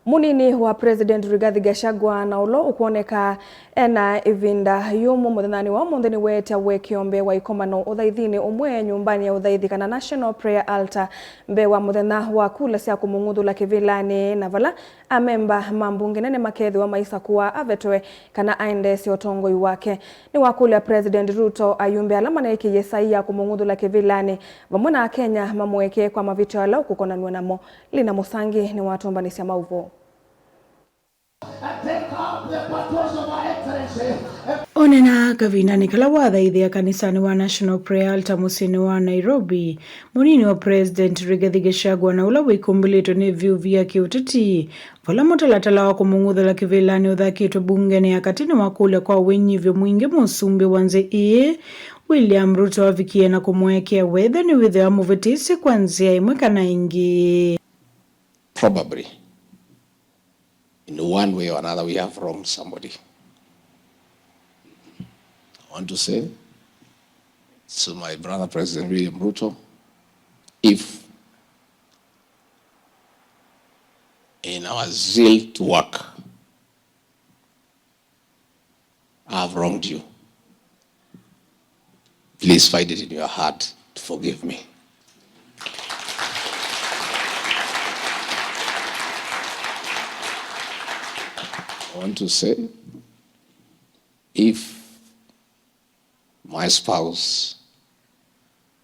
Munini wa President Rigathi Gachagua na ulo ukuoneka ena ivinda yumu muthanani wa mundhini weta wekiombe wa ikomano uthaithini umwe nyumbani ya uthaithi kana National Prayer Altar mbe wa muthenya wa kula cia kumunguthula kivilani na vala amemba mambunge nene makethi wa maisa kuwa avetwe kana aende si utongoi wake ni wakula President Ruto ayumbe alama na iki yesaia kumunguthula kivilani vamwe na Kenya mamweke kwa mavito ala ukukonanwa namo Lina Musangi ni watombanisia mauvo. Onena gavina Nicola Wathaithi ya kanisani wa National Prayer Altar musini wa Nairobi. Munini wa President Rigathi Gachagua na ula wikumbilito ni vyu vya kiuteti. Vala mutalatala wa kumunguthula kivilani uthakitwe bungeni akatini wakule kwa wenyivyo mwingi musumbi wanze William Ruto avikie na kumwekea wethe ni withe wa muvitisi kwanzia imwe kana ingi. Probably, in one way or another, we have wronged somebody. I want to say to my brother President William Ruto, if in our zeal to work, I have wronged you, please find it in your heart to forgive me. I want to say, if my spouse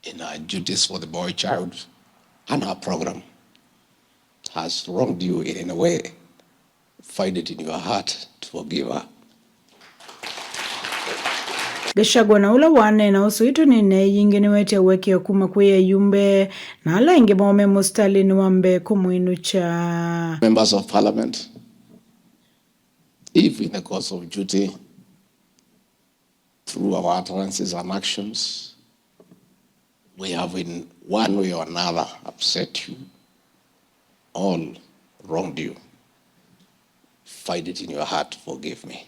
in our duties for the boy child and our program has wronged you in any way, find it in your heart to forgive her. Gachagua na ula wane na usuito nine yingine wete weke kuma kuya yumbe na ala inge mome mustali ni wambe kumuinucha. Members of Parliament, if in the course of duty, through our utterances and actions, we have in one way or another upset you, all wronged you, find it in your heart to forgive me.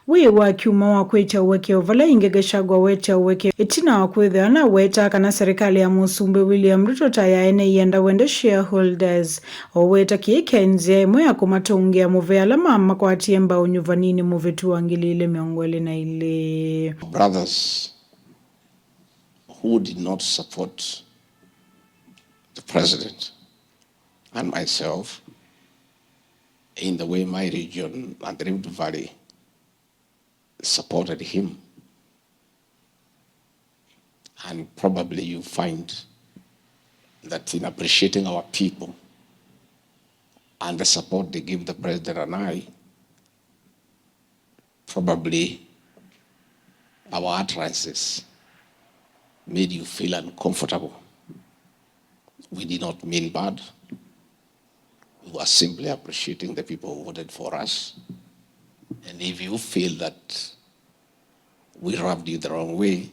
We wa kiuma wa kwecha weke ovala inge Gachagua wecha weke itina wa kwethe ana weta kana serikali ya musumbe William Ruto taya ene yenda wende shareholders o weta kiikenze moya kumatungia muve alama ama kwa atiemba unyuvanini muvetu wangilile miongwele na ile. Brothers who did not support the president and myself in the way my region and the Rift Valley supported him, and probably you find that in appreciating our people and the support they give the president and I, probably our utterances made you feel uncomfortable. We did not mean bad. We were simply appreciating the people who voted for us. And if you feel that we rubbed you the wrong way,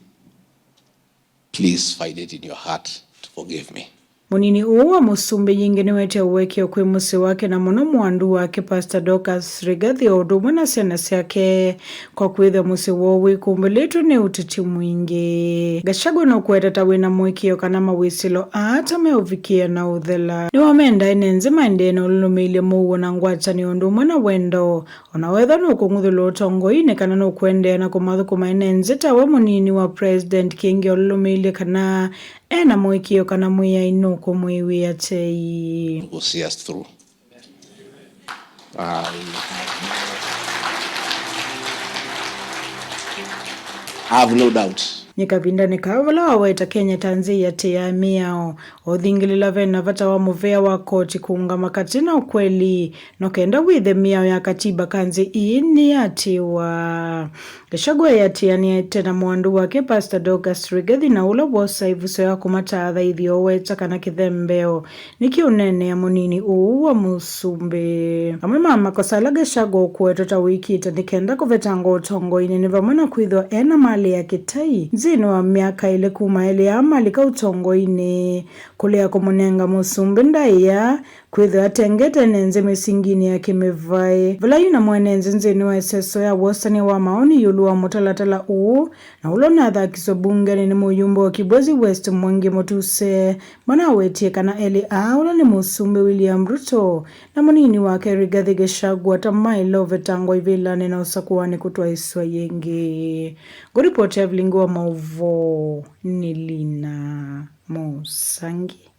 please find it in your heart to forgive me. Munini uwa musumbe yingine wete uweke okwe musi wake na mono mwandu wake Pastor Dorcas Rigathi odumu na senasi yake kwa kwitha musi wowi kumbilitu ni utiti mwingi. Gachagua na ukueta tawina mwikio kana mawisilo ata meovikia na uthela. Ni wamenda inenzi maendeno ulumile muwa na ngwacha ni ondumu na wendo. Onawetha na ukunguthulo utongo ine kana na ukuende na kumadhu kumainenzi tawa munini wa President Kingi ulumile kana ena mwikio kana mwiya inuko mwiwi ya tei. Will see us through. I have no doubt. Nikavinda nikavala waweta Kenya Tanzania tia miao othingilila vena vata wa muvea wa koti kuunga makatina ukweli nokenda withe miao ya katiba kanzi ini atiwa. Gachagua yatia ni tena mwandu wake Pastor Dorcas Rigathi na ula wosa ivuso ya kumatatha ithio weta kana kithembeo niki unene ya munini uwa musumbe. Amwe mama kosala Gachagua ukueto ta wiki ita nikenda kuvetango utongo ini nivamwana kuidho ena mali ya kitai zino wa miaka ile kuma ile ama lika utongo ine kulea kumunenga musumbe ndaiya kwitho atengete nenze misingini ya kimevai vala yuna mwenenze nzeni wa eseso ya wostani wa maoni yulu wa mutalatala uu na ulona athakiso bungeni ni muyumbo wa Kibwezi West Mwangi Mutuse mwana wetie kana eli aula ni musumbe William Ruto na munini wake Rigathi Gachagua tamailo vetangwa ivila nena usakuwani kutwa iswa yengi. Guripoti ya Vlingo wa Mauvo ni Lina Musangi.